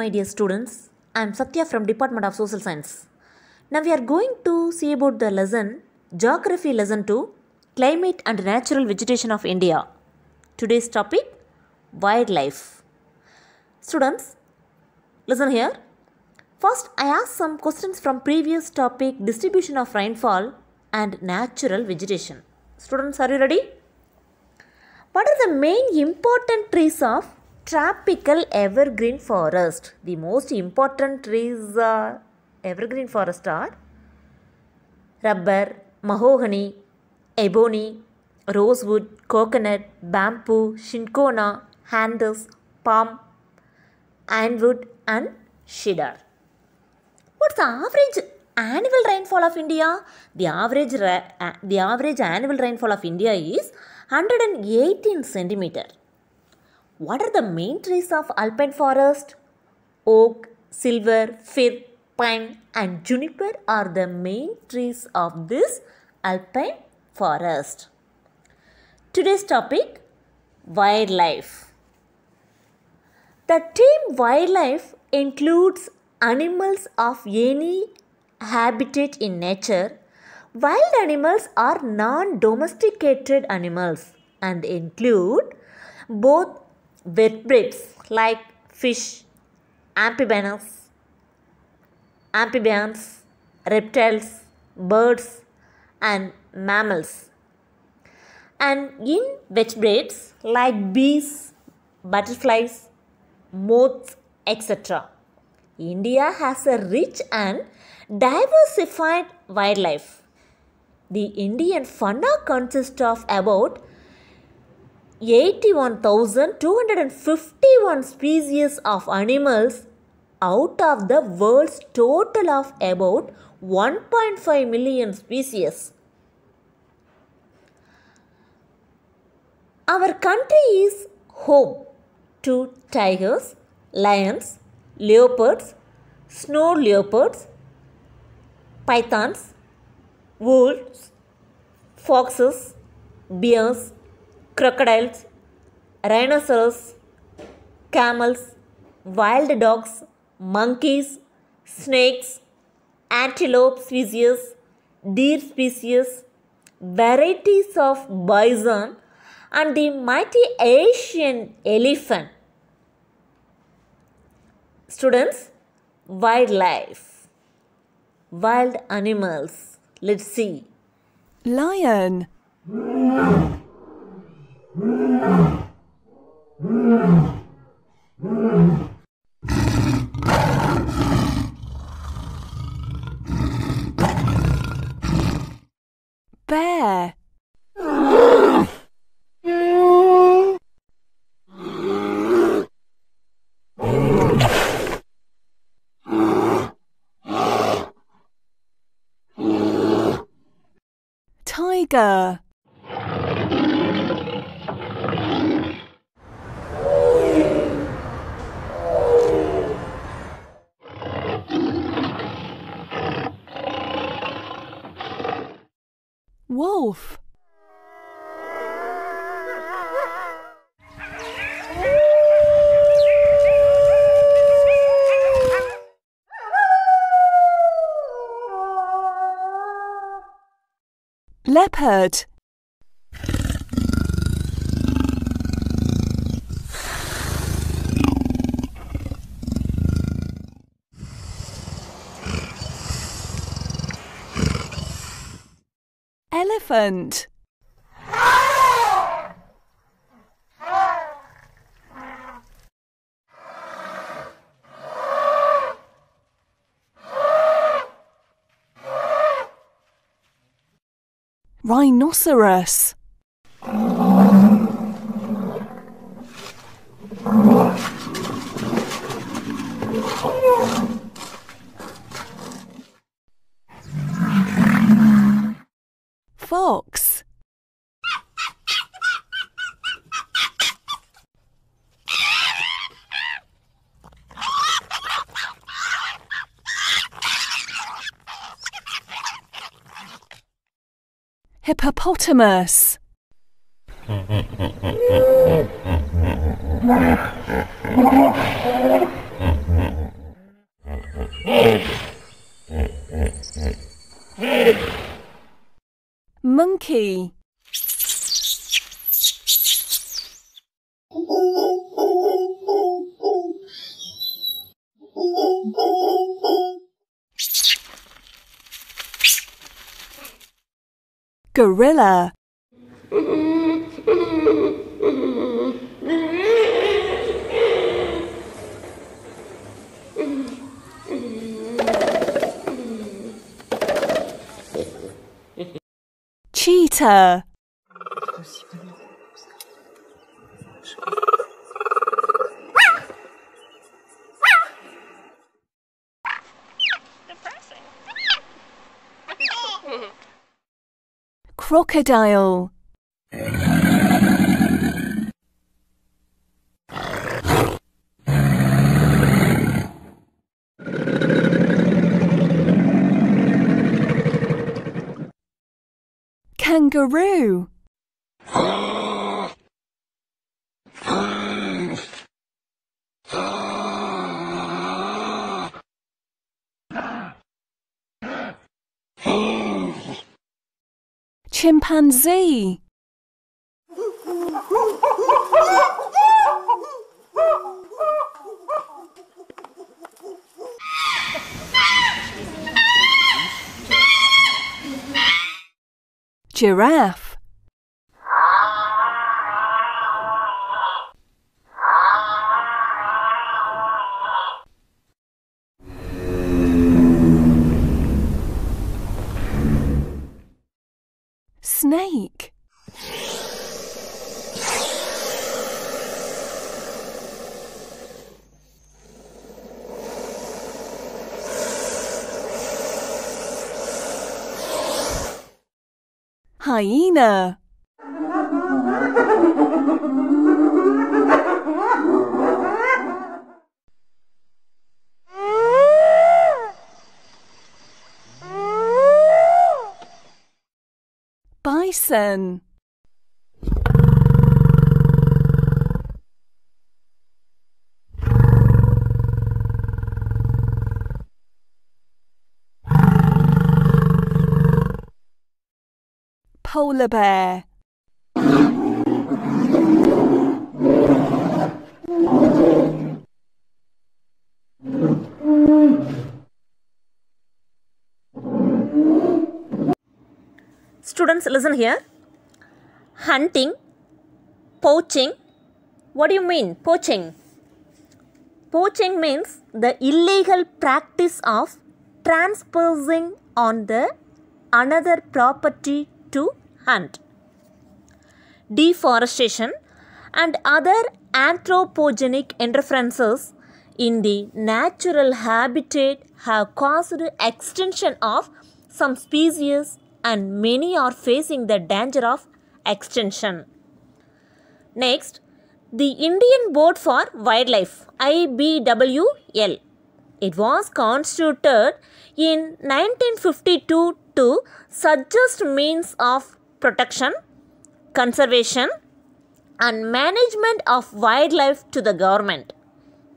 my dear students. I am Satya from Department of Social Science. Now we are going to see about the lesson Geography Lesson 2 Climate and Natural Vegetation of India. Today's topic Wildlife. Students, listen here. First, I asked some questions from previous topic Distribution of Rainfall and Natural Vegetation. Students, are you ready? What are the main important trees of tropical evergreen forest? The most important trees evergreen forest are rubber, mahogany, ebony, rosewood, coconut, bamboo, cinchona, hardus, palm, ironwood and cedar. What's the average annual rainfall of India? The average annual rainfall of India is 118 centimeter. What are the main trees of alpine forest? Oak, silver, fir, pine and juniper are the main trees of this alpine forest. Today's topic, wildlife. The term wildlife includes animals of any habitat in nature. Wild animals are non-domesticated animals and include both vertebrates like fish, amphibians, reptiles, birds and mammals, and invertebrates like bees, butterflies, moths, etc. India has a rich and diversified wildlife. The Indian fauna consists of about 81,251 species of animals out of the world's total of about 1.5 million species. Our country is home to tigers, lions, leopards, snow leopards, pythons, wolves, foxes, bears, crocodiles, rhinoceros, camels, wild dogs, monkeys, snakes, antelope species, deer species, varieties of bison and the mighty Asian elephant. Students, wildlife, wild animals. Let's see. Lion, bear, tiger, wolf, leopard, elephant, rhinoceros, fox, hippopotamus, Monkey. Gorilla. Cheetah. Crocodile. Kangaroo. Chimpanzee. Giraffe. Snake. Hyena. Bison. Polar bear. Students, listen here. Hunting, poaching. What do you mean, poaching? Poaching means the illegal practice of transposing on the another property to hunt. Deforestation and other anthropogenic interferences in the natural habitat have caused extinction of some species and many are facing the danger of extinction. Next, the Indian Board for Wildlife, IBWL. It was constituted in 1952 to suggest means of protection, conservation and management of wildlife to the government.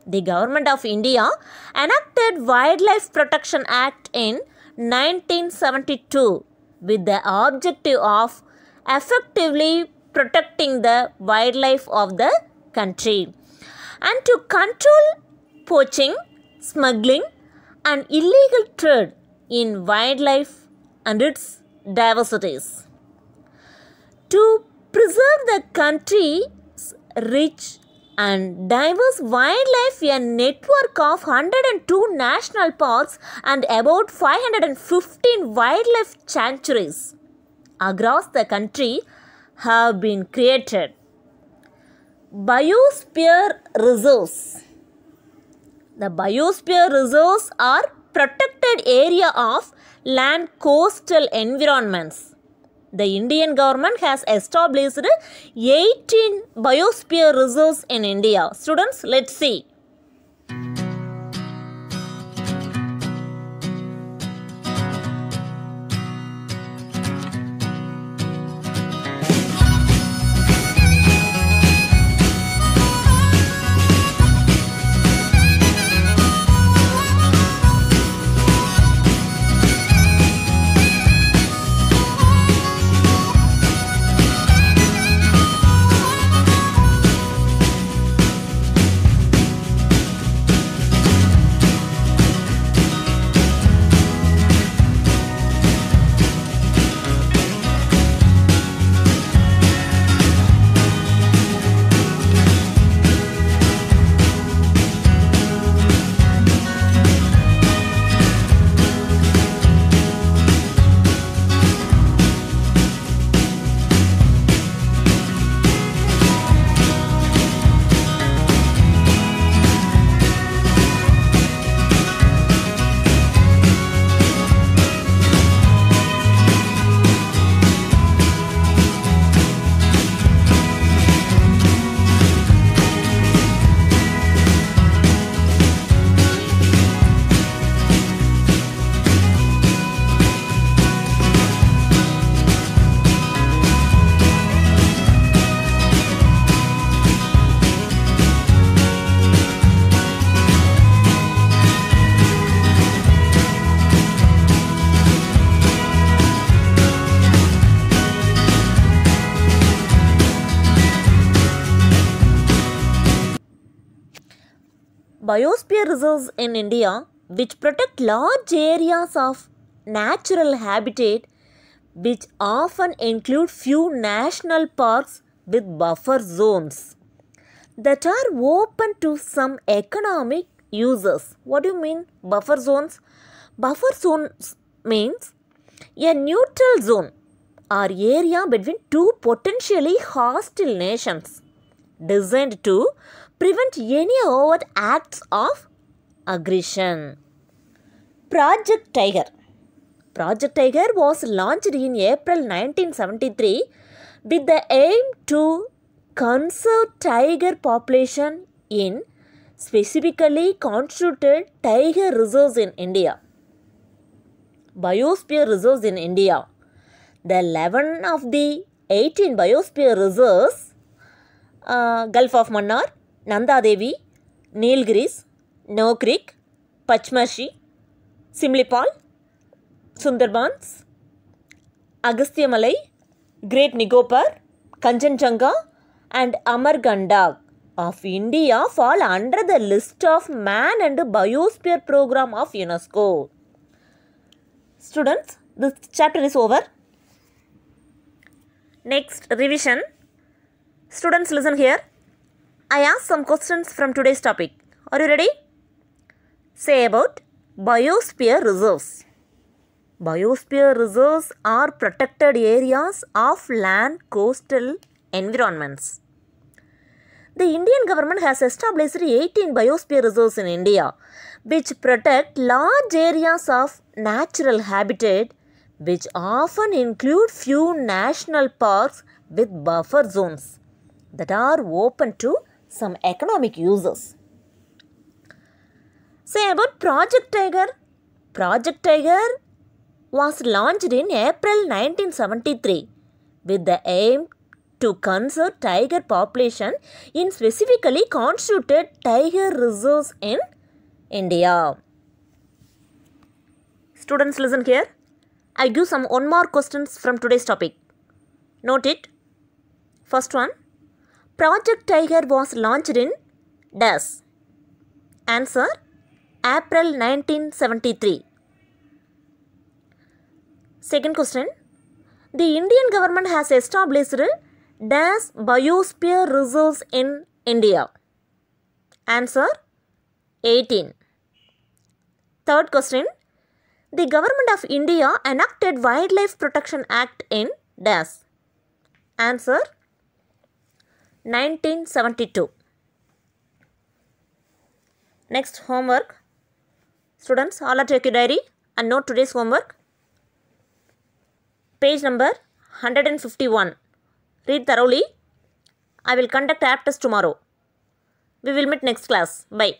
The Government of India enacted Wildlife Protection Act in 1972 with the objective of effectively protecting the wildlife of the country and to control poaching, smuggling and illegal trade in wildlife and its diversities. To preserve the country's rich and diverse wildlife, a network of 102 national parks and about 515 wildlife sanctuaries across the country have been created. Biosphere reserves. The biosphere reserves are protected area of land coastal environments. The Indian government has established 18 biosphere reserves in India. Students, let's see. biosphere reserves in India which protect large areas of natural habitat which often include few national parks with buffer zones that are open to some economic users. What do you mean buffer zones? Buffer zones means a neutral zone or area between two potentially hostile nations designed to prevent any overt acts of aggression. Project Tiger. Project Tiger was launched in April 1973 with the aim to conserve tiger population in specifically constituted tiger reserves in India. Biosphere reserves in India. The 11 of the 18 biosphere reserves, Gulf of Mannar, Nanda Devi, Nilgiris, No Creek, Pachmarshi, Simlipal, Sundarbans, Agastyamalai, Great Nigopar, Kanchenjunga and Amarkandak of India fall under the list of Man and Biosphere Program of UNESCO. Students, this chapter is over. Next, revision. Students, listen here. I asked some questions from today's topic. Are you ready? Say about biosphere reserves. Biosphere reserves are protected areas of land coastal environments. The Indian government has established 18 biosphere reserves in India which protect large areas of natural habitat which often include few national parks with buffer zones that are open to some economic users. Say about Project Tiger. Project Tiger was launched in April 1973 with the aim to conserve tiger population in specifically constituted tiger reserves in India. Students, listen here. I give some one more questions from today's topic. Note it. First one. Project Tiger was launched in dash. Answer. April 1973. Second question. The Indian government has established dash biosphere reserves in India. Answer. 18. Third question. The Government of India enacted Wildlife Protection Act in dash. Answer. 1972. Next, homework. Students, all are take your diary and note today's homework. Page number 151. Read thoroughly. I will conduct app test tomorrow. We will meet next class. Bye.